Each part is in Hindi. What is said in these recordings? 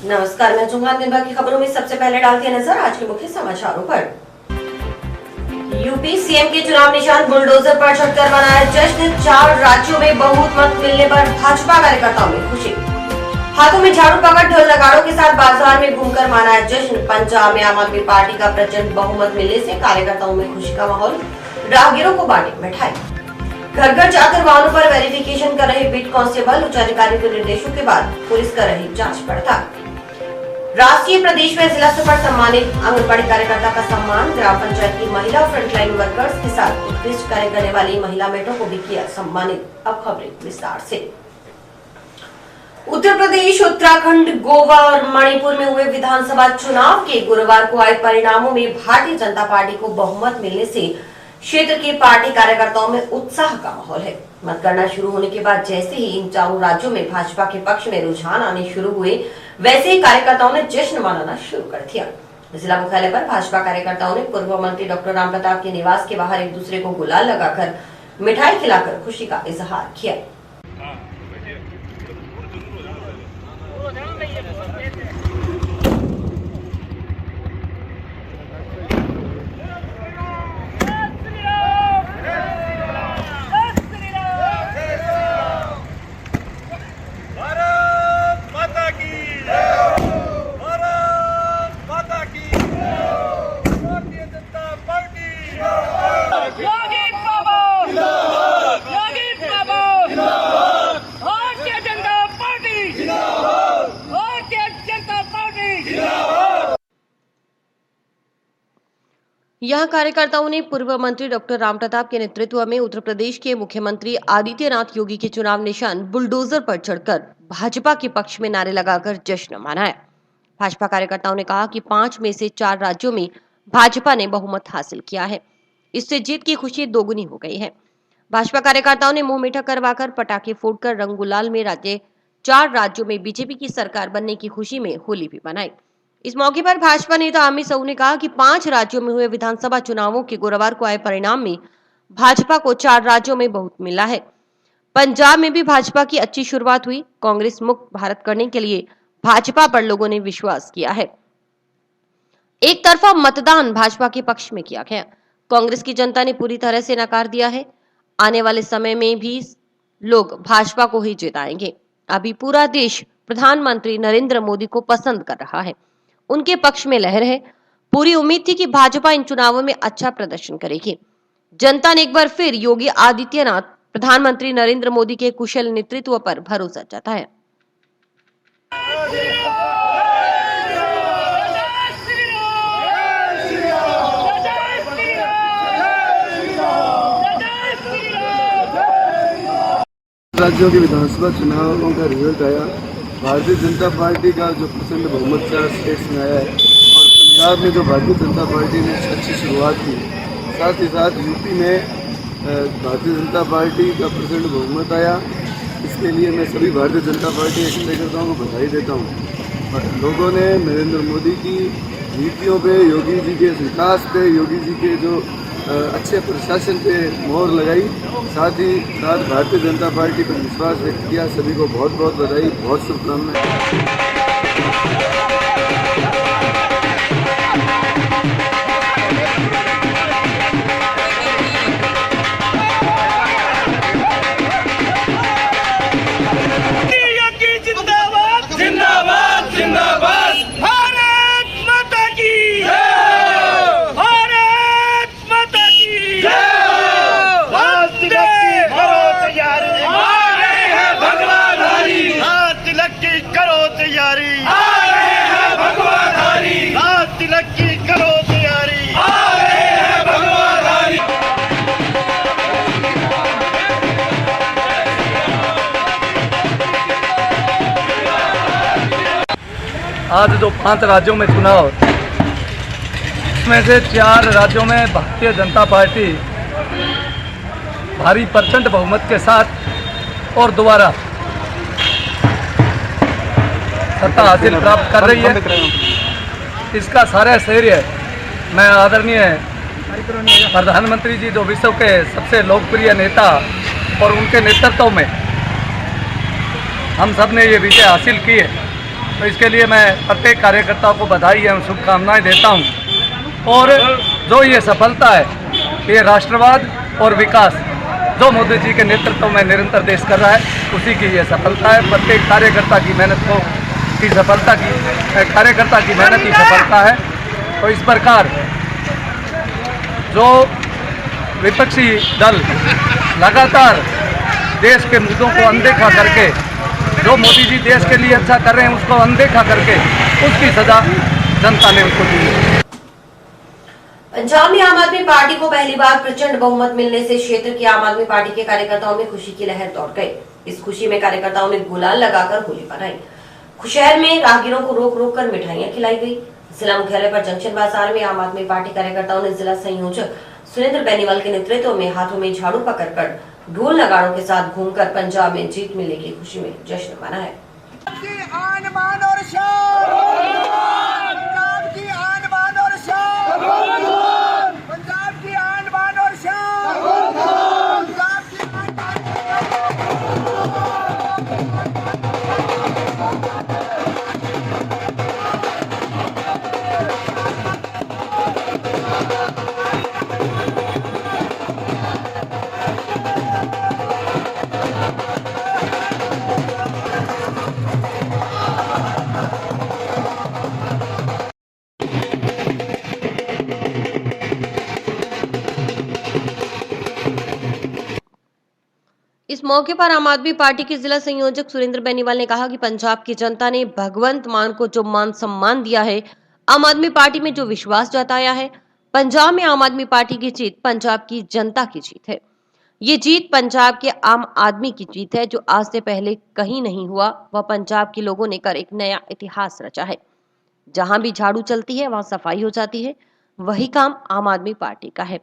नमस्कार, मैं चुंगान। दिन भर की खबरों में सबसे पहले डालते हैं नजर आज के मुख्य समाचारों पर। यूपी सीएम के चुनाव निशान बुलडोजर पर चढ़कर मनाया जश्न। 4 राज्यों में बहुमत मिलने पर भाजपा कार्यकर्ताओं में खुशी। हाथों में झाड़ू पकड़ ढोल नगाड़ों के साथ बाजार में घूमकर मनाया जश्न। पंजाब में आम आदमी पार्टी का प्रचंड बहुमत मिलने से कार्यकर्ताओं में खुशी का माहौल। राहगीरों को बांटी मिठाई। घर घर जाकर वाहनों पर वेरिफिकेशन कर रहे बीट कांस्टेबल। उच्च अधिकारियों के निर्देशों के बाद पुलिस कर रही जांच पड़ताल। राष्ट्रीय प्रदेश में जिला स्तर पर सम्मानित आंगनबाड़ी कार्यकर्ता का सम्मान। ग्राम पंचायत की महिला फ्रंटलाइन वर्कर्स के साथ उत्कृष्ट कार्य करने वाली महिला मेटों को भी किया सम्मानित। अब खबरें विस्तार से। उत्तर प्रदेश, उत्तराखंड, गोवा और मणिपुर में हुए विधानसभा चुनाव के गुरुवार को आए परिणामों में भारतीय जनता पार्टी को बहुमत मिलने से क्षेत्र के पार्टी कार्यकर्ताओं में उत्साह का माहौल है। मतगणना शुरू होने के बाद जैसे ही इन चारों राज्यों में भाजपा के पक्ष में रुझान आने शुरू हुए, वैसे ही कार्यकर्ताओं ने जश्न मनाना शुरू कर दिया। जिला मुख्यालय पर भाजपा कार्यकर्ताओं ने पूर्व मंत्री डॉक्टर रामप्रताप के निवास के बाहर एक दूसरे को गुलाल लगाकर मिठाई खिलाकर खुशी का इजहार किया। यहाँ कार्यकर्ताओं ने पूर्व मंत्री डॉक्टर रामप्रताप के नेतृत्व में उत्तर प्रदेश के मुख्यमंत्री आदित्यनाथ योगी के चुनाव निशान बुलडोजर पर चढ़कर भाजपा के पक्ष में नारे लगाकर जश्न मनाया। भाजपा कार्यकर्ताओं ने कहा कि 5 में से 4 राज्यों में भाजपा ने बहुमत हासिल किया है। इससे जीत की खुशी दोगुनी हो गई है। भाजपा कार्यकर्ताओं ने मुंह मीठा करवाकर पटाखे फोड़कर रंग गुलाल में 4 राज्यों में बीजेपी की सरकार बनने की खुशी में होली भी मनाई। इस मौके पर भाजपा नेता अमित साहू ने कहा कि 5 राज्यों में हुए विधानसभा चुनावों के गुरुवार को आए परिणाम में भाजपा को 4 राज्यों में बहुत मिला है। पंजाब में भी भाजपा की अच्छी शुरुआत हुई। कांग्रेस मुक्त भारत करने के लिए भाजपा पर लोगों ने विश्वास किया है। एक तरफा मतदान भाजपा के पक्ष में किया गया। कांग्रेस की जनता ने पूरी तरह से नकार दिया है। आने वाले समय में भी लोग भाजपा को ही जिताएंगे। अभी पूरा देश प्रधानमंत्री नरेंद्र मोदी को पसंद कर रहा है। उनके पक्ष में लहर है। पूरी उम्मीद थी कि भाजपा इन चुनावों में अच्छा प्रदर्शन करेगी। जनता ने एक बार फिर योगी आदित्यनाथ, प्रधानमंत्री नरेंद्र मोदी के कुशल नेतृत्व पर भरोसा जताया। राज्यों के विधानसभा चुनावों का रिजल्ट आया। भारतीय जनता पार्टी का जो प्रचंड बहुमत 4 स्टेट्स में आया है और पंजाब में जो भारतीय जनता पार्टी ने अच्छी शुरुआत की, साथ ही साथ यूपी में भारतीय जनता पार्टी का प्रचंड बहुमत आया। इसके लिए मैं सभी भारतीय जनता पार्टी के कार्यकर्ताओं को बधाई देता हूँ। लोगों ने नरेंद्र मोदी की नीतियों पे, योगी जी के विकास पे, योगी जी के जो अच्छे प्रशासन पे मोहर लगाई। साथ ही साथ भारतीय जनता पार्टी पर विश्वास व्यक्त किया। सभी को बहुत बहुत बधाई, बहुत शुभकामनाएं। आज जो 5 राज्यों में चुनाव, इसमें से 4 राज्यों में भारतीय जनता पार्टी भारी प्रचंड बहुमत के साथ और दोबारा सत्ता हासिल प्राप्त कर रही है। इसका सारा श्रेय मैं आदरणीय प्रधानमंत्री जी, जो विश्व के सबसे लोकप्रिय नेता और उनके नेतृत्व में हम सब ने ये विजय हासिल की है। तो इसके लिए मैं प्रत्येक कार्यकर्ता को बधाई एवं शुभकामनाएं देता हूं। और जो ये सफलता है, ये राष्ट्रवाद और विकास जो मोदी जी के नेतृत्व में निरंतर देश कर रहा है, उसी की ये सफलता है। प्रत्येक कार्यकर्ता की मेहनत की सफलता है। तो इस प्रकार जो विपक्षी दल लगातार देश के मुद्दों को अनदेखा करके, जो मोदी जी देश के लिए अच्छा कर रहे हैं उसको अनदेखा करके, उसकी सजा जनता ने उनको दी है। पंजाब में आम आदमी पार्टी को पहली बार प्रचंड बहुमत मिलने से क्षेत्र की आम आदमी पार्टी के कार्यकर्ताओं में खुशी की लहर दौड़ गई। इस खुशी में कार्यकर्ताओं ने गुलाल लगाकर होली मनाई। शहर में राहगीरोों को रोक रोक कर मिठाइयां खिलाई गई। जिला मुख्यालय पर जंक्शन बाजार में आम आदमी पार्टी कार्यकर्ताओं ने जिला संयोजक सुरेंद्र बेनीवाल के नेतृत्व में हाथों में झाड़ू पकड़कर ढोल नगाड़ों के साथ घूमकर पंजाब में जीत मिलने की खुशी में जश्न मना है। इस मौके पर आम आदमी पार्टी के जिला संयोजक सुरेंद्र बेनीवाल ने कहा कि पंजाब की जनता ने भगवंत मान को जो मान सम्मान दिया है, आम आदमी पार्टी में जो विश्वास जताया है, पंजाब में आम आदमी पार्टी की जीत पंजाब की जनता की जीत है। ये जीत पंजाब के आम आदमी की जीत है, जो आज से पहले कहीं नहीं हुआ। वह पंजाब के लोगों ने कर एक नया इतिहास रचा है। जहां भी झाड़ू चलती है वहां सफाई हो जाती है। वही काम आम आदमी पार्टी का है।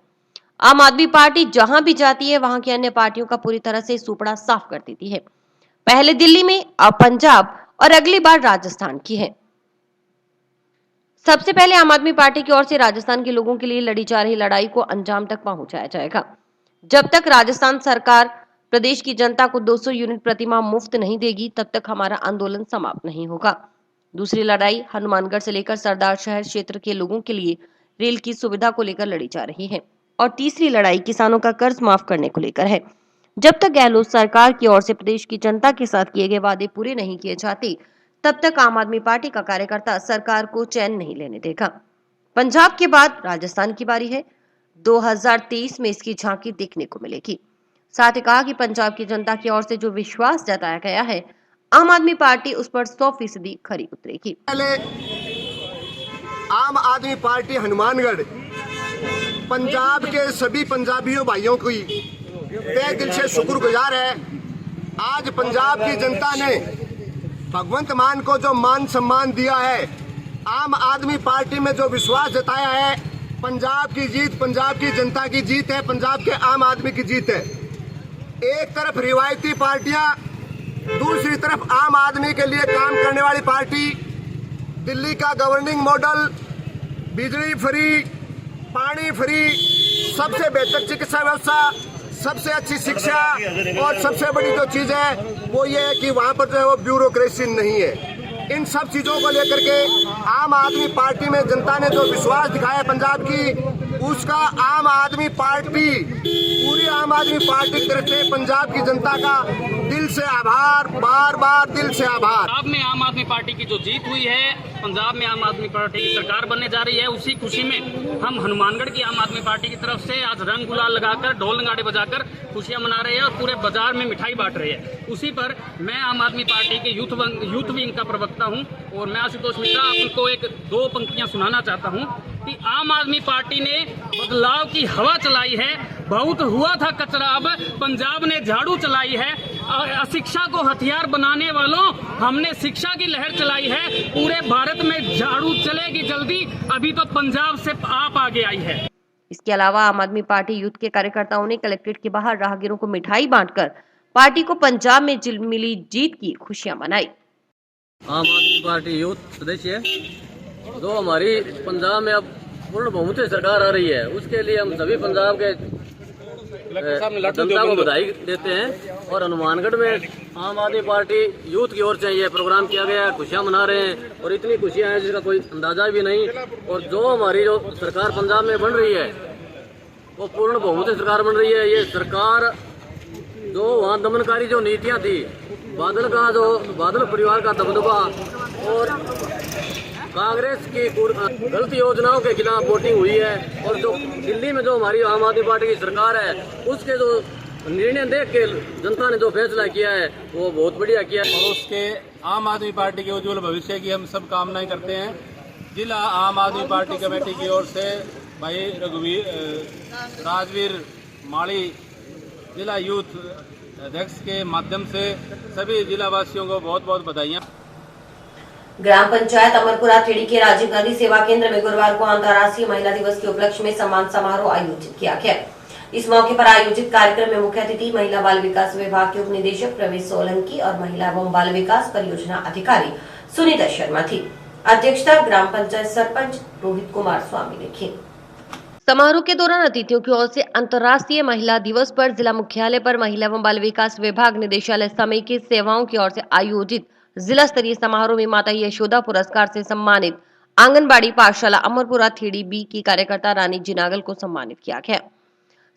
आम आदमी पार्टी जहां भी जाती है वहां की अन्य पार्टियों का पूरी तरह से सुपड़ा साफ कर देती है। पहले दिल्ली में, अब पंजाब और अगली बार राजस्थान की है। सबसे पहले आम आदमी पार्टी की ओर से राजस्थान के लोगों के लिए लड़ी जा रही लड़ाई को अंजाम तक पहुंचाया जाएगा। जब तक राजस्थान सरकार प्रदेश की जनता को 200 यूनिट प्रतिमाह मुफ्त नहीं देगी, तब तक हमारा आंदोलन समाप्त नहीं होगा। दूसरी लड़ाई हनुमानगढ़ से लेकर सरदार शहर क्षेत्र के लोगों के लिए रेल की सुविधा को लेकर लड़ी जा रही है। और तीसरी लड़ाई किसानों का कर्ज माफ करने को लेकर है। जब तक गहलोत सरकार की ओर से प्रदेश की जनता के साथ किए गए वादे पूरे नहीं किए जाते, तब तक आम आदमी पार्टी का कार्यकर्ता सरकार को चैन नहीं लेने देगा। पंजाब के बाद राजस्थान की बारी है। 2023 में इसकी झांकी देखने को मिलेगी। साथ ही कहा कि पंजाब की जनता की ओर से जो विश्वास जताया गया है, आम आदमी पार्टी उस पर 100% खरी उतरेगी। आम आदमी पार्टी हनुमानगढ़ पंजाब के सभी पंजाबियों भाइयों की तहे दिल से शुक्रगुजार है। आज पंजाब की जनता ने भगवंत मान को जो मान सम्मान दिया है, आम आदमी पार्टी में जो विश्वास जताया है, पंजाब की जीत पंजाब की जनता की जीत है, पंजाब के आम आदमी की जीत है। एक तरफ रिवायती पार्टियां, दूसरी तरफ आम आदमी के लिए काम करने वाली पार्टी। दिल्ली का गवर्निंग मॉडल, बिजली फ्री, पानी फ्री, सबसे बेहतर चिकित्सा व्यवस्था, सबसे अच्छी शिक्षा और सबसे बड़ी जो चीज है वो ये है कि वहाँ पर जो है वो ब्यूरोक्रेसी नहीं है। इन सब चीजों को लेकर के आम आदमी पार्टी में जनता ने जो विश्वास दिखाया पंजाब की, उसका आम आदमी पार्टी, पूरी आम आदमी पार्टी की तरफ से पंजाब की जनता का दिल से आभार, बार बार दिल से आभार। पंजाब में आम आदमी पार्टी की जो जीत हुई है, पंजाब में आम आदमी पार्टी की सरकार बनने जा रही है, उसी खुशी में हम हनुमानगढ़ की आम आदमी पार्टी की तरफ से आज रंग गुलाल लगाकर, ढोल नगाड़े बजाकर खुशियां मना रहे हैं और पूरे बाजार में मिठाई बांट रहे हैं। उसी पर मैं आम आदमी पार्टी के यूथ विंग का प्रवक्ता हूं और मैं आशुतोष मिश्रा आपको एक दो पंक्तियां सुनाना चाहता हूं कि आम आदमी पार्टी ने बदलाव की हवा चलाई है। बहुत हुआ था कचरा, अब पंजाब ने झाड़ू चलाई है। अशिक्षा को हथियार बनाने वालों, हमने शिक्षा की लहर चलाई है। पूरे भारत में झाड़ू चलेगी जल्दी, अभी तो पंजाब से आप आगे आई है। इसके अलावा आम आदमी पार्टी यूथ के कार्यकर्ताओं ने कलेक्ट्रेट के बाहर राहगीरों को मिठाई बांटकर पार्टी को पंजाब में मिली जीत की खुशियां मनाई। आम आदमी पार्टी यूथ सदस्य जो हमारी पंजाब में अब पूर्ण बहुमत से सरकार आ रही है, उसके लिए हम सभी पंजाब के जनता को बधाई देते हैं। और हनुमानगढ़ में आम आदमी पार्टी यूथ की ओर से ये प्रोग्राम किया गया है, खुशियाँ मना रहे हैं और इतनी खुशियाँ हैं जिसका कोई अंदाजा भी नहीं। और जो हमारी जो सरकार पंजाब में बन रही है वो पूर्ण बहुमत से सरकार बन रही है। ये सरकार जो वहाँ दमनकारी जो नीतियाँ थी, बादल परिवार का दबदबा और कांग्रेस की गलत योजनाओं के खिलाफ वोटिंग हुई है। और जो दिल्ली में जो हमारी आम आदमी पार्टी की सरकार है उसके जो निर्णय देख के जनता ने जो फैसला किया है वो बहुत बढ़िया किया है। और उसके आम आदमी पार्टी के उज्जवल भविष्य की हम सब कामनाएं करते हैं। जिला आम आदमी पार्टी कमेटी की ओर से भाई राजवीर माली जिला यूथ अध्यक्ष के माध्यम से सभी जिला वासियों को बहुत बहुत बधाइयाँ। ग्राम पंचायत अमरपुरा खेड़ी के राजीव गांधी सेवा केंद्र में गुरुवार को अंतर्राष्ट्रीय महिला दिवस के उपलक्ष्य में सम्मान समारोह आयोजित किया गया। इस मौके पर आयोजित कार्यक्रम में मुख्य अतिथि महिला बाल विकास विभाग के उप निदेशक प्रवेश सोलंकी और महिला एवं बाल विकास परियोजना अधिकारी सुनीता शर्मा थी। अध्यक्षता ग्राम पंचायत सरपंच रोहित कुमार स्वामी ने की। समारोह के दौरान अतिथियों की ओर से अंतर्राष्ट्रीय महिला दिवस पर जिला मुख्यालय पर महिला एवं बाल विकास विभाग निदेशालय समेकित सेवाओं की ओर से आयोजित जिला स्तरीय समारोह में माता यशोदा पुरस्कार से सम्मानित आंगनबाड़ी पाठशाला अमरपुरा थेड़ी बी की कार्यकर्ता रानी जिनागल को सम्मानित किया गया।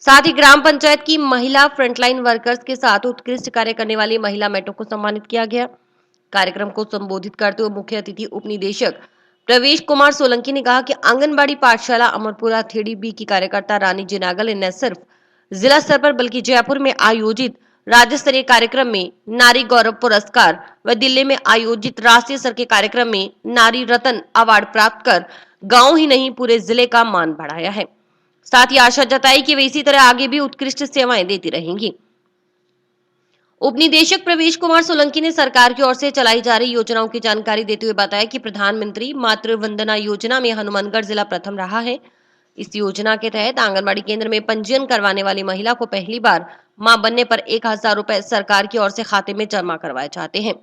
साथ ही ग्राम पंचायत की महिला फ्रंटलाइन वर्कर्स के साथ उत्कृष्ट कार्य करने वाली महिला मेटों को सम्मानित किया गया। कार्यक्रम को संबोधित करते हुए मुख्य अतिथि उप निदेशक प्रवेश कुमार सोलंकी ने कहा कि आंगनबाड़ी पाठशाला अमरपुरा थेड़ी बी की कार्यकर्ता रानी जिनागल ने न सिर्फ जिला स्तर पर बल्कि जयपुर में आयोजित राज्य स्तरीय कार्यक्रम में नारी गौरव पुरस्कार व दिल्ली में आयोजित राष्ट्रीय स्तर के कार्यक्रम में नारी रत्न अवार्ड प्राप्त कर गांव ही नहीं पूरे जिले का मान बढ़ाया है। साथ ही आशा जताई कि वे इसी तरह आगे भी उत्कृष्ट सेवाएं देती रहेंगी। उप निदेशक प्रवेश कुमार सोलंकी ने सरकार की ओर से चलाई जा रही योजनाओं की जानकारी देते हुए बताया कि प्रधानमंत्री मातृ वंदना योजना में हनुमानगढ़ जिला प्रथम रहा है। इस योजना के तहत आंगनबाड़ी केंद्र में पंजीयन करवाने वाली महिला को पहली बार मां बनने पर 1000 रुपए सरकार की ओर से खाते में जमा करवाए जाते हैं।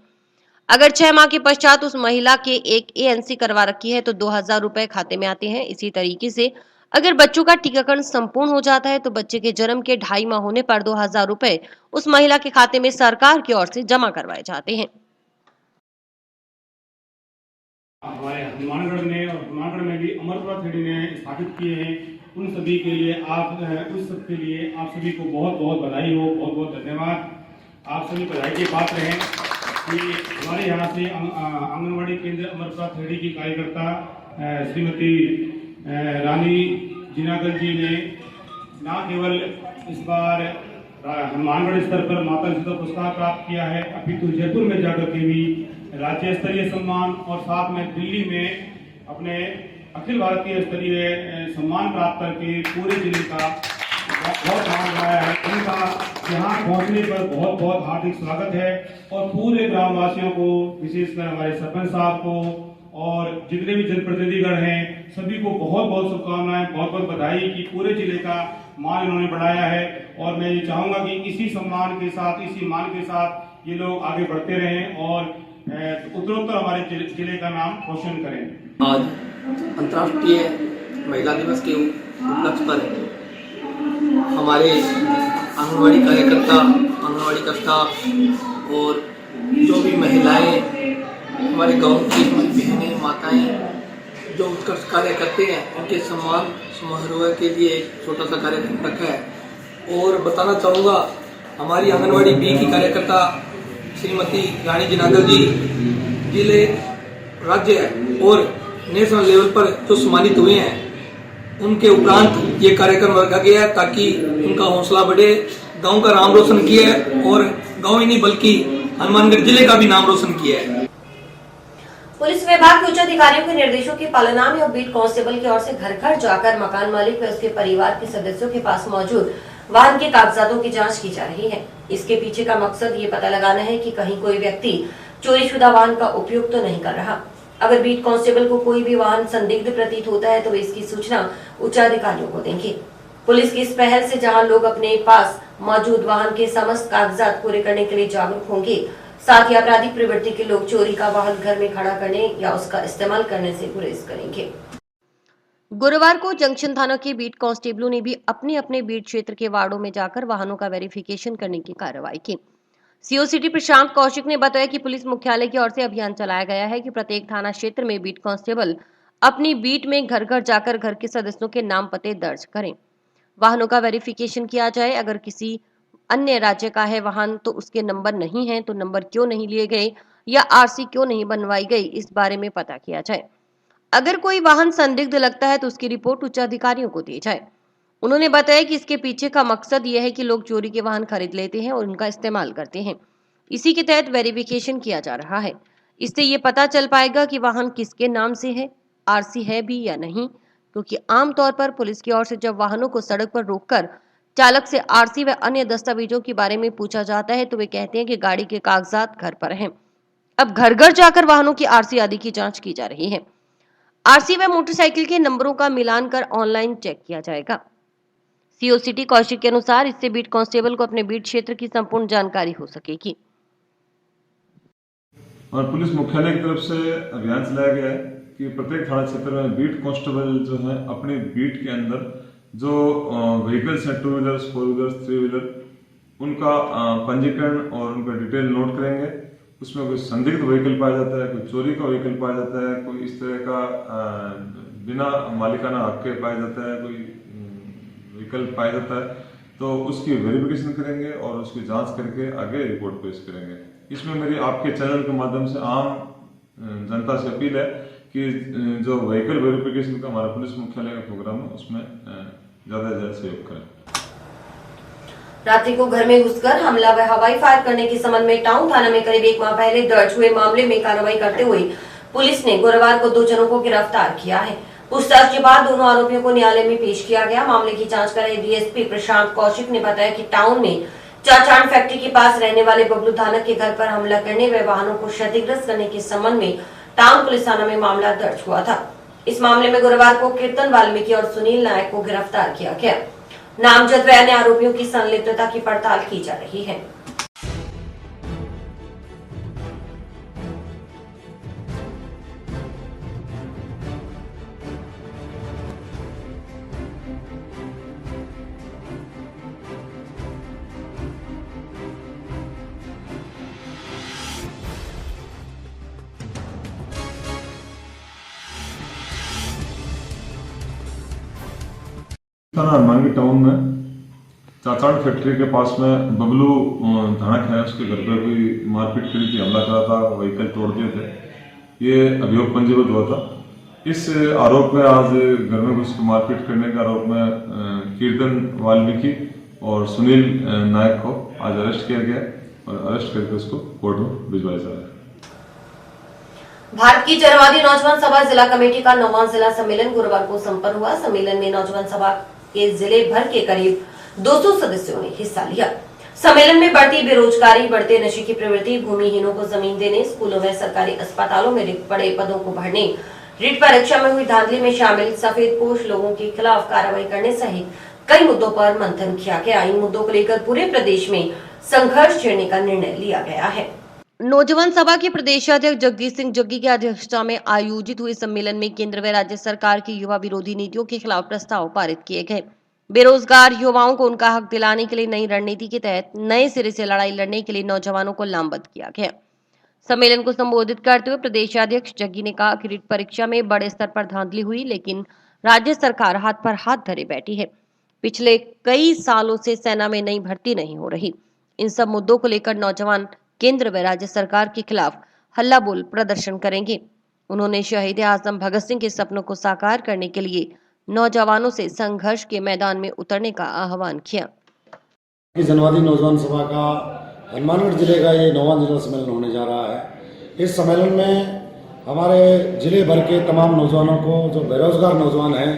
अगर 6 माह के पश्चात उस महिला के एक ANC करवा रखी है तो 2000 रुपए खाते में आते हैं। इसी तरीके से अगर बच्चों का टीकाकरण संपूर्ण हो जाता है तो बच्चे के जन्म के 2.5 माह होने पर 2000 रुपए उस महिला के खाते में सरकार की ओर से जमा करवाए जाते हैं। हमारे हनुमानगढ़ में और हनुमानगढ़ में भी अमरपुरा थेड़ी ने स्थापित किए हैं। उन सभी के लिए उस सब के लिए आप सभी को बहुत बहुत बधाई हो, बहुत बहुत धन्यवाद। आप सभी बधाई के पात्र हैं कि हमारे यहाँ से आंगनबाड़ी केंद्र अमरपुरा थेड़ी की कार्यकर्ता श्रीमती रानी जिनागल जी ने न केवल इस बार हनुमानगढ़ स्तर पर माता यशोदा पुरस्कार प्राप्त किया है, अपितु जयपुर में जाकर के भी राज्य स्तरीय सम्मान और साथ में दिल्ली में अपने अखिल भारतीय स्तरीय सम्मान प्राप्त करके पूरे जिले का बहुत नाम बनाया है। उनका यहाँ पहुँचने पर बहुत बहुत हार्दिक स्वागत है और पूरे ग्रामवासियों को, विशेषकर हमारे सरपंच साहब को और जितने भी जनप्रतिनिधिगण हैं सभी को बहुत बहुत शुभकामनाएं, बहुत बहुत बधाई कि पूरे जिले का मान इन्होंने बढ़ाया है। और मैं ये चाहूंगा कि इसी सम्मान के साथ, इसी मान के साथ ये लोग आगे बढ़ते रहें और उत्तरोत्तर हमारे जिले का नाम रोशन करें। आज अंतर्राष्ट्रीय महिला दिवस के उपलक्ष्य पर हमारे आंगनबाड़ी कार्यकर्ता, आंगनबाड़ी का स्टाफ और जो भी महिलाएं, हमारे गांव की बहनें, माताएं जो उत्कृष्ट कार्य करते हैं उनके सम्मान समारोह के लिए एक छोटा सा कार्यक्रम रखा है। और बताना चाहूँगा हमारी आंगनबाड़ी बी की कार्यकर्ता श्रीमती रानी जिनागल जी जिले, राज्य और नेशनल लेवल पर जो सम्मानित हुए हैं उनके उपरांत ये कार्यक्रम रखा गया है ताकि उनका हौसला बढ़े, गांव का नाम रोशन किया है और गांव ही नहीं बल्कि हनुमानगढ़ जिले का भी नाम रोशन किया है। पुलिस विभाग के उच्च अधिकारियों के निर्देशों की पालना में और बीट कांस्टेबल की ओर से घर घर जाकर मकान मालिक व उसके परिवार के सदस्यों के पास मौजूद वाहन के कागजातों की जांच की जा रही है। इसके पीछे का मकसद ये पता लगाना है कि कहीं कोई व्यक्ति चोरीशुदा वाहन का उपयोग तो नहीं कर रहा। अगर बीट कांस्टेबल को कोई भी वाहन संदिग्ध प्रतीत होता है तो वे इसकी सूचना उच्च अधिकारियों को देंगे। पुलिस की इस पहल से जहां लोग अपने पास मौजूद वाहन के समस्त कागजात पूरे करने के लिए जागरूक होंगे, साथ ही आपराधिक प्रवृत्ति के लोग चोरी का वाहन घर में खड़ा करने या उसका इस्तेमाल करने से गुरेज करेंगे। गुरुवार को जंक्शन थाना के बीट कांस्टेबलों ने भी अपने अपने बीट क्षेत्र के वार्डों में जाकर वाहनों का वेरिफिकेशन करने की कार्रवाई की। सीओ सिटी प्रशांत कौशिक ने बताया कि पुलिस मुख्यालय की ओर से अभियान चलाया गया है कि प्रत्येक थाना क्षेत्र में बीट कांस्टेबल अपनी बीट में घर घर जाकर घर के सदस्यों के नाम पते दर्ज करें, वाहनों का वेरिफिकेशन किया जाए। अगर किसी अन्य राज्य का है वाहन तो उसके नंबर नहीं है तो नंबर क्यों नहीं लिए गए या आरसी क्यों नहीं बनवाई गई, इस बारे में पता किया जाए। अगर कोई वाहन संदिग्ध लगता है तो उसकी रिपोर्ट उच्च अधिकारियों को दी जाए। उन्होंने बताया कि इसके पीछे का मकसद यह है कि लोग चोरी के वाहन खरीद लेते हैं और उनका इस्तेमाल करते हैं। इसी के तहत वेरिफिकेशन किया जा रहा है। इससे ये पता चल पाएगा कि वाहन किसके नाम से है, आरसी है भी या नहीं, क्योंकि आमतौर पर पुलिस की ओर से जब वाहनों को सड़क पर रोककर चालक से आरसी व अन्य दस्तावेजों के बारे में पूछा जाता है तो वे कहते हैं कि गाड़ी के कागजात घर पर हैं। अब घर घर जाकर वाहनों की आरसी आदि की जांच की जा रही है। आरसी व मोटरसाइकिल के नंबरों का मिलान कर ऑनलाइन चेक किया जाएगा। सीओ सिटी कौशिक के अनुसार इससे बीट कांस्टेबल को अपने बीट क्षेत्र की संपूर्ण जानकारी हो सकेगी। और पुलिस मुख्यालय की तरफ से अभियान चलाया गया है कि प्रत्येक थाना क्षेत्र में बीट कांस्टेबल जो है अपने बीट के अंदर जो व्हीकल्स हैं, 2 व्हीलर्स, 4 व्हीलर्स, 3 व्हीलर, उनका पंजीकरण और उनका डिटेल नोट करेंगे। उसमें कोई संदिग्ध व्हीकल पाया जाता है, कोई चोरी का व्हीकल पाया जाता है, कोई इस तरह का बिना मालिकाना हक के पाया जाता है, कोई व्हीकल पाया जाता है तो उसकी वेरिफिकेशन करेंगे और उसकी जांच करके आगे रिपोर्ट पेश करेंगे। इसमें मेरी आपके चैनल के माध्यम से आम जनता से अपील है कि जो व्हीकल वेरिफिकेशन का हमारा पुलिस मुख्यालय का प्रोग्राम है उसमें ज्यादा से ज्यादा सहयोग करें। रात्रि को घर में घुसकर हमला व हवाई फायर करने के संबंध में टाउन थाना में करीब 1 माह पहले दर्ज हुए मामले में कार्रवाई करते हुए पुलिस ने गुरुवार को 2 जनों को गिरफ्तार किया है। पूछताछ के बाद दोनों आरोपियों को न्यायालय में पेश किया गया। मामले की जांच कर रहे डीएसपी प्रशांत कौशिक ने बताया कि टाउन में चाचान फैक्ट्री के पास रहने वाले बबलू धानक के घर पर हमला करने व वाहनों को क्षतिग्रस्त करने के संबंध में टाउन पुलिस थाना में मामला दर्ज हुआ था। इस मामले में गुरुवार को कीर्तन वाल्मीकि और सुनील नायक को गिरफ्तार किया गया। नामजद व अन्य आरोपियों की संलिप्तता की पड़ताल की जा रही है। हनुमानगढ़ टाउन में चाचान फैक्ट्री के पास में बबलू धानक है, उसके घर पर कोई मारपीट करी थी, हमला करा था, व्हीकल तोड़ दिए थे। ये अभियोग पंजीबद्ध हुआ था। इस आरोप में आज घर में घुस मारपीट करने के आरोप में कीर्तन वाल्मीकि और सुनील नायक को आज अरेस्ट किया गया और अरेस्ट करके उसको कोर्ट में भिजवाया जा रहा है। भारत की जनवादी नौजवान सभा जिला कमेटी का 9वां जिला सम्मेलन गुरुवार को संपन्न हुआ। सम्मेलन में नौजवान सभा के जिले भर के करीब 200 सदस्यों ने हिस्सा लिया। सम्मेलन में बढ़ती बेरोजगारी, बढ़ते नशे की प्रवृत्ति, भूमिहीनों को जमीन देने, स्कूलों में सरकारी अस्पतालों में रिक्त पड़े पदों को भरने, रीट परीक्षा में हुई धांधली में शामिल सफेदपोश लोगों के खिलाफ कार्रवाई करने सहित कई मुद्दों पर मंथन किया गया। इन मुद्दों को लेकर पूरे प्रदेश में संघर्ष छेड़ने का निर्णय लिया गया है। नौजवान सभा के प्रदेशाध्यक्ष जगदीश सिंह जग्गी की अध्यक्षता में आयोजित हुए सम्मेलन में केंद्र व राज्य सरकार की युवा विरोधी नीतियों के खिलाफ प्रस्ताव पारित किए गए। बेरोजगार युवाओं को उनका हक दिलाने के लिए नई रणनीति के तहत नए सिरे से लड़ाई लड़ने के लिए नौजवानों को लामबंद किया गया। सम्मेलन को संबोधित करते हुए प्रदेशाध्यक्ष जग्गी ने कहा कि रीट परीक्षा में बड़े स्तर पर धांधली हुई, लेकिन राज्य सरकार हाथ पर हाथ धरे बैठी है। पिछले कई सालों से सेना में नई भर्ती नहीं हो रही। इन सब मुद्दों को लेकर नौजवान केंद्र व राज्य सरकार के खिलाफ हल्ला बोल प्रदर्शन करेंगे। उन्होंने शहीद आजम भगत सिंह के सपनों को साकार करने के लिए नौजवानों से संघर्ष के मैदान में उतरने का आह्वान किया। जनवादी नौजवान सभा का हनुमानगढ़ जिले का ये 9वां जिला सम्मेलन होने जा रहा है। इस सम्मेलन में हमारे जिले भर के तमाम नौजवानों को, जो बेरोजगार नौजवान हैं,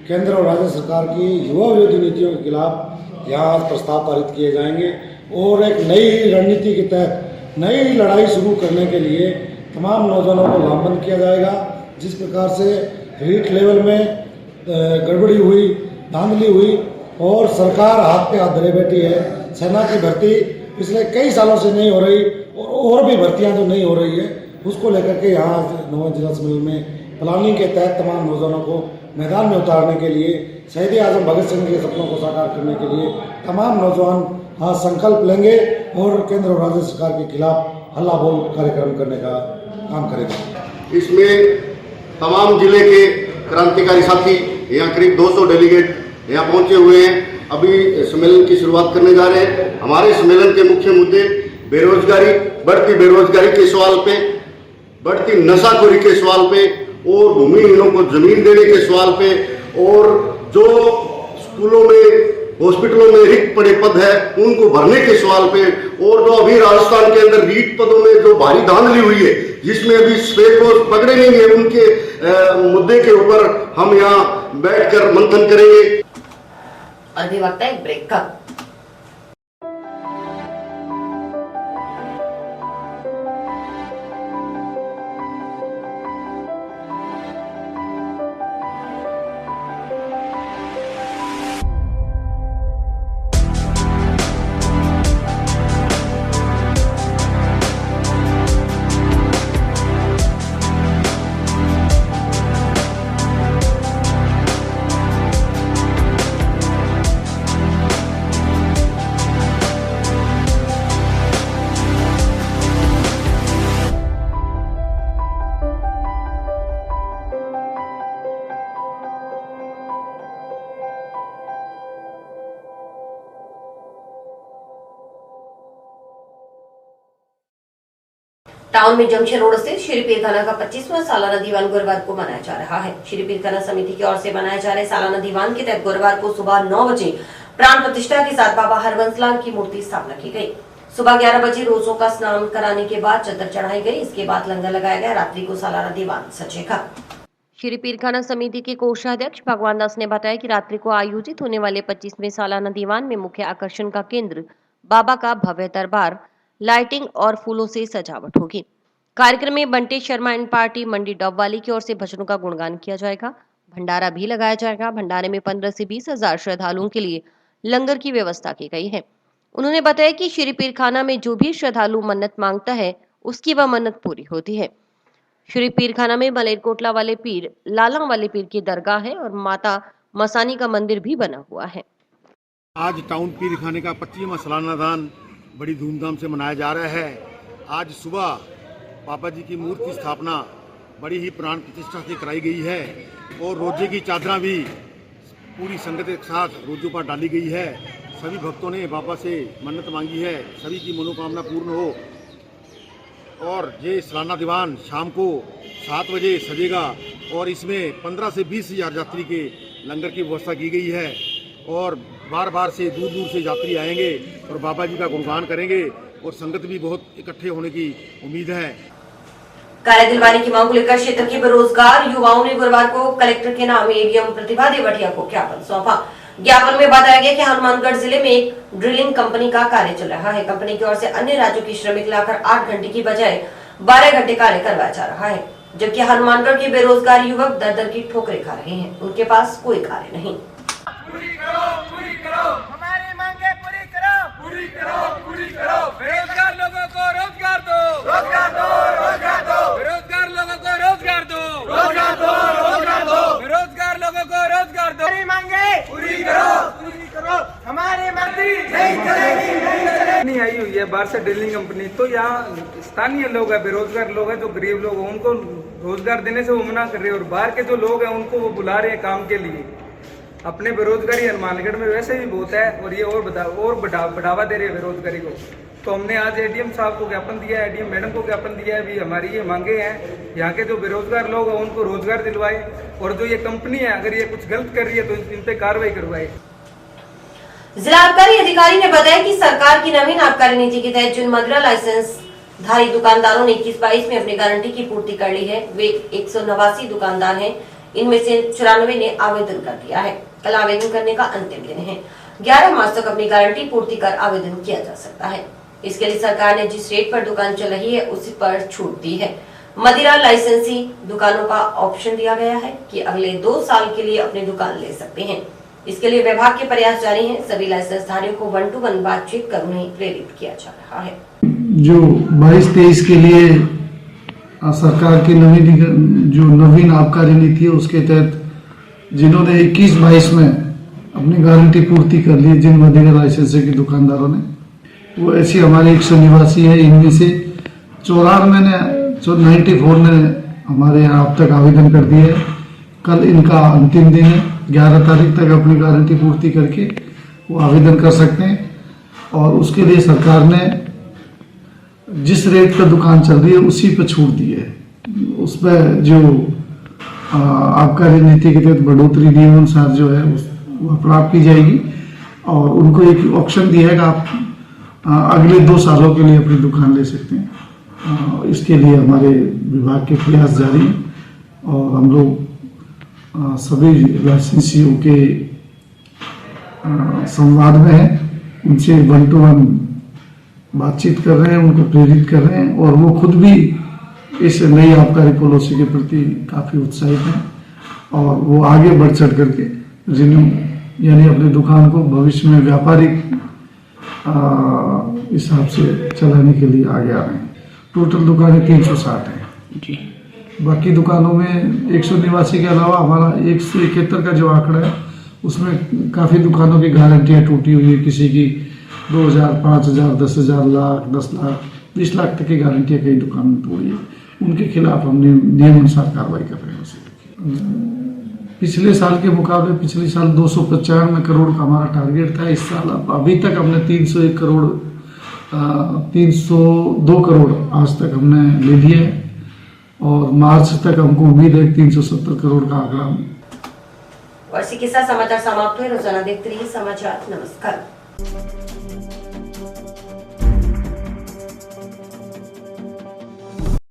केंद्र और राज्य सरकार की युवा विरोधी नीतियों के खिलाफ यहाँ प्रस्ताव पारित किए जाएंगे और एक नई रणनीति के तहत नई लड़ाई शुरू करने के लिए तमाम नौजवानों को लामबंद किया जाएगा। जिस प्रकार से रीट लेवल में गड़बड़ी हुई, धांधली हुई और सरकार हाथ पे हाथ धरे बैठी है। सेना की भर्ती पिछले कई सालों से नहीं हो रही और भी भर्तियां जो नहीं हो रही है, उसको लेकर के यहाँ 9वें जिला सम्मेलन में प्लानिंग के तहत तमाम नौजवानों को मैदान में उतारने के लिए, शहीद आजम भगत सिंह के सपनों को साकार करने के लिए तमाम नौजवान आज संकल्प लेंगे और केंद्र और राज्य सरकार के खिलाफ हल्ला बोल कार्यक्रम करने का काम करेंगे। इसमें तमाम जिले के क्रांतिकारी साथी, यहाँ करीब 200 डेलीगेट यहाँ पहुंचे हुए हैं। अभी सम्मेलन की शुरुआत करने जा रहे हैं। हमारे सम्मेलन के मुख्य मुद्दे बेरोजगारी, बढ़ती बेरोजगारी के सवाल पे, बढ़ती नशाखोरी के सवाल पे और भूमिहीनों को जमीन देने के सवाल पे, और जो स्कूलों में, हॉस्पिटलों में रिक्त पड़े पद है उनको भरने के सवाल पे, और जो अभी राजस्थान के अंदर रिक्त पदों में जो भारी धांधली हुई है जिसमें अभी सफेद पोस्ट पकड़े नहीं है, उनके मुद्दे के ऊपर हम यहाँ बैठकर मंथन करेंगे। अभी वक्त है एक ब्रेक का। टाउन में जंक्शन रोड स्थित श्री पीरखाना का 25वां सालाना दीवान गुरुवार को मनाया जा रहा है। श्री पीरखाना समिति की ओर से मनाए जा रहे सालाना दीवान के तहत गुरुवार को सुबह 9 बजे प्राण प्रतिष्ठा के साथ बाबा हरबंसलाल की मूर्ति स्थापना की गई। सुबह 11 बजे रोजों का स्नान कराने के बाद चद्दर चढ़ाई गई। इसके बाद लंगर लगाया गया। रात्रि को सालाना दीवान सजेगा। श्री पीरखाना समिति के कोषाध्यक्ष भगवान दास ने बताया कि रात्रि को आयोजित होने वाले 25वें सालाना दीवान में मुख्य आकर्षण का केंद्र बाबा का भव्य दरबार, लाइटिंग और फूलों से सजावट होगी। कार्यक्रम में बंटे शर्मा एंड पार्टी मंडी डबवाली की ओर से भजनों का गुणगान किया जाएगा। भंडारा भी लगाया जाएगा। भंडारे में 15 से 20 हजार श्रद्धालुओं के लिए लंगर की व्यवस्था की गई है। उन्होंने बताया कि श्री पीरखाना में जो भी श्रद्धालु मन्नत मांगता है उसकी वह मन्नत पूरी होती है। श्री पीरखाना में मलेरकोटला वाले पीर, लाला वाले पीर की दरगाह है और माता मसानी का मंदिर भी बना हुआ है। आज टाउन पीरखाने का 25वां सालाना दान बड़ी धूमधाम से मनाया जा रहा है। आज सुबह बाबा जी की मूर्ति स्थापना बड़ी ही प्राण प्रतिष्ठा से कराई गई है और रोजे की चादरा भी पूरी संगत के साथ रोजों पर डाली गई है। सभी भक्तों ने बाबा से मन्नत मांगी है, सभी की मनोकामना पूर्ण हो। और ये सालाना दीवान शाम को 7 बजे सजेगा और इसमें 15 से 20 हजार यात्री के लंगर की व्यवस्था की गई है और बार बार से दूर दूर से यात्री आएंगे और बाबा जी का गुणगान करेंगे और संगत भी बहुत इकट्ठे होने की उम्मीद है। कार्य दिलवाने की मांग को लेकर क्षेत्र के बेरोजगार युवाओं ने गुरुवार को कलेक्टर के नाम एडीएम प्रतिभा देवटिया को ज्ञापन सौंपा। ज्ञापन में बताया गया कि हनुमानगढ़ जिले में एक ड्रिलिंग कंपनी का कार्य चल रहा है। कंपनी की ओर से अन्य राज्यों की श्रमिक लाकर 8 घंटे की बजाय 12 घंटे कार्य करवाया जा रहा है, जबकि हनुमानगढ़ के बेरोजगार युवक दर दर की ठोकरें खा रहे हैं। उनके पास कोई कार्य नहीं। पूरी करो, हमारी मांगे पूरी करो। बेरोजगार लोगों को रोजगार दो, बेरोजगार लोगों को रोजगार दो, बेरोजगार लोगों को रोजगार दो। हमारी मांगे पूरी करो, हमारी मांगे नहीं आई हुई है बाहर से ड्रिलिंग कंपनी। तो यहाँ स्थानीय लोग है, बेरोजगार लोग हैं, जो गरीब लोग हैं, उनको रोजगार देने से वो मना कर रहे हैं और बाहर के जो लोग हैं उनको वो बुला रहे हैं काम के लिए। अपने बेरोजगारी हनुमानगढ़ में वैसे भी बहुत है और ये और बढ़ावा दे रही है बेरोजगारी को। तो हमने आज एडीएम साहब को ज्ञापन दिया है, एडीएम मैडम को ज्ञापन दिया है। अभी हमारी ये मांगे हैं, यहाँ के जो बेरोजगार लोग हैं उनको रोजगार दिलवाए और जो ये कंपनी है अगर ये कुछ गलत कर रही है तो इन पे कार्रवाई करवाए। जिला आबकारी अधिकारी ने बताया कि सरकार की नवीन आबकारी नीति के तहत जिन मदिरा लाइसेंस धारी दुकानदारों ने 21-22 में अपनी गारंटी की पूर्ति कर ली है, वे 189 दुकानदार हैं। इनमें से 94 ने आवेदन कर दिया है। कल आवेदन करने का अंतिम दिन है। 11 मार्च तक अपनी गारंटी पूर्ति कर आवेदन किया जा सकता है। इसके लिए सरकार ने जिस रेट पर दुकान चल रही है उसी पर छूट दी है। मदिरा लाइसेंसी दुकानों का ऑप्शन दिया गया है कि अगले 2 साल के लिए अपनी दुकान ले सकते हैं। इसके लिए विभाग के प्रयास जारी हैं। सभी लाइसेंस धारियों को 1-to-1 बातचीत कर उन्हें प्रेरित किया जा रहा है। जो 22-23 के लिए सरकार की नवीन आबकारी नीति है उसके तहत जिन्होंने 21-22 में अपनी गारंटी पूर्ति कर ली, जिन मदिरा लाइसेंस की दुकानदारों ने, वो ऐसी हमारे 100 निवासी है। इनमें से 94 ने हमारे यहाँ अब तक आवेदन कर दिए है। कल इनका अंतिम दिन है, 11 तारीख तक अपनी गारंटी पूर्ति करके वो आवेदन कर सकते हैं। और उसके लिए सरकार ने जिस रेट पर दुकान चल रही है उसी पर छूट दी है। उस पर जो आबकारी नीति के तहत बढ़ोतरी नियमानुसार जो है वो प्राप्त की जाएगी। और उनको एक ऑप्शन दिया है कि आप अगले 2 सालों के लिए अपनी दुकान ले सकते हैं। इसके लिए हमारे विभाग के प्रयास जारी हैं और हम लोग सभी लाइसेंसियों के संवाद में हैं, उनसे 1 to 1 बातचीत कर रहे हैं, उनको प्रेरित कर रहे हैं और वो खुद भी इस नई आबकारी पॉलिसी के प्रति काफ़ी उत्साहित हैं और वो आगे बढ़ चढ़ करके यानी अपनी दुकान को भविष्य में व्यापारिक हिसाब से चलाने के लिए आगे आ रहे हैं। टोटल दुकानें 360 हैं जी। बाकी दुकानों में 100 निवासी के अलावा हमारा 171 का जो आंकड़ा है उसमें काफ़ी दुकानों की गारंटियाँ टूटी हुई है। किसी की 2000, 5000, 10,000, लाख, 10 लाख, 20 लाख तक की गारंटियाँ कई दुकानों में तोड़ी है। उनके खिलाफ हमने नियमानुसार कार्रवाई कर रहे हैं। पिछले साल के मुकाबले पिछले साल 295 करोड़ का हमारा टारगेट था। इस साल अभी तक हमने 302 करोड़ आज तक हमने ले लिए और मार्च तक हमको उम्मीद है 370 करोड़ का आंकड़ा। और इसी के साथ समाचार समाप्त हुए। रोजाना देखते रहिए समाचार। नमस्कार।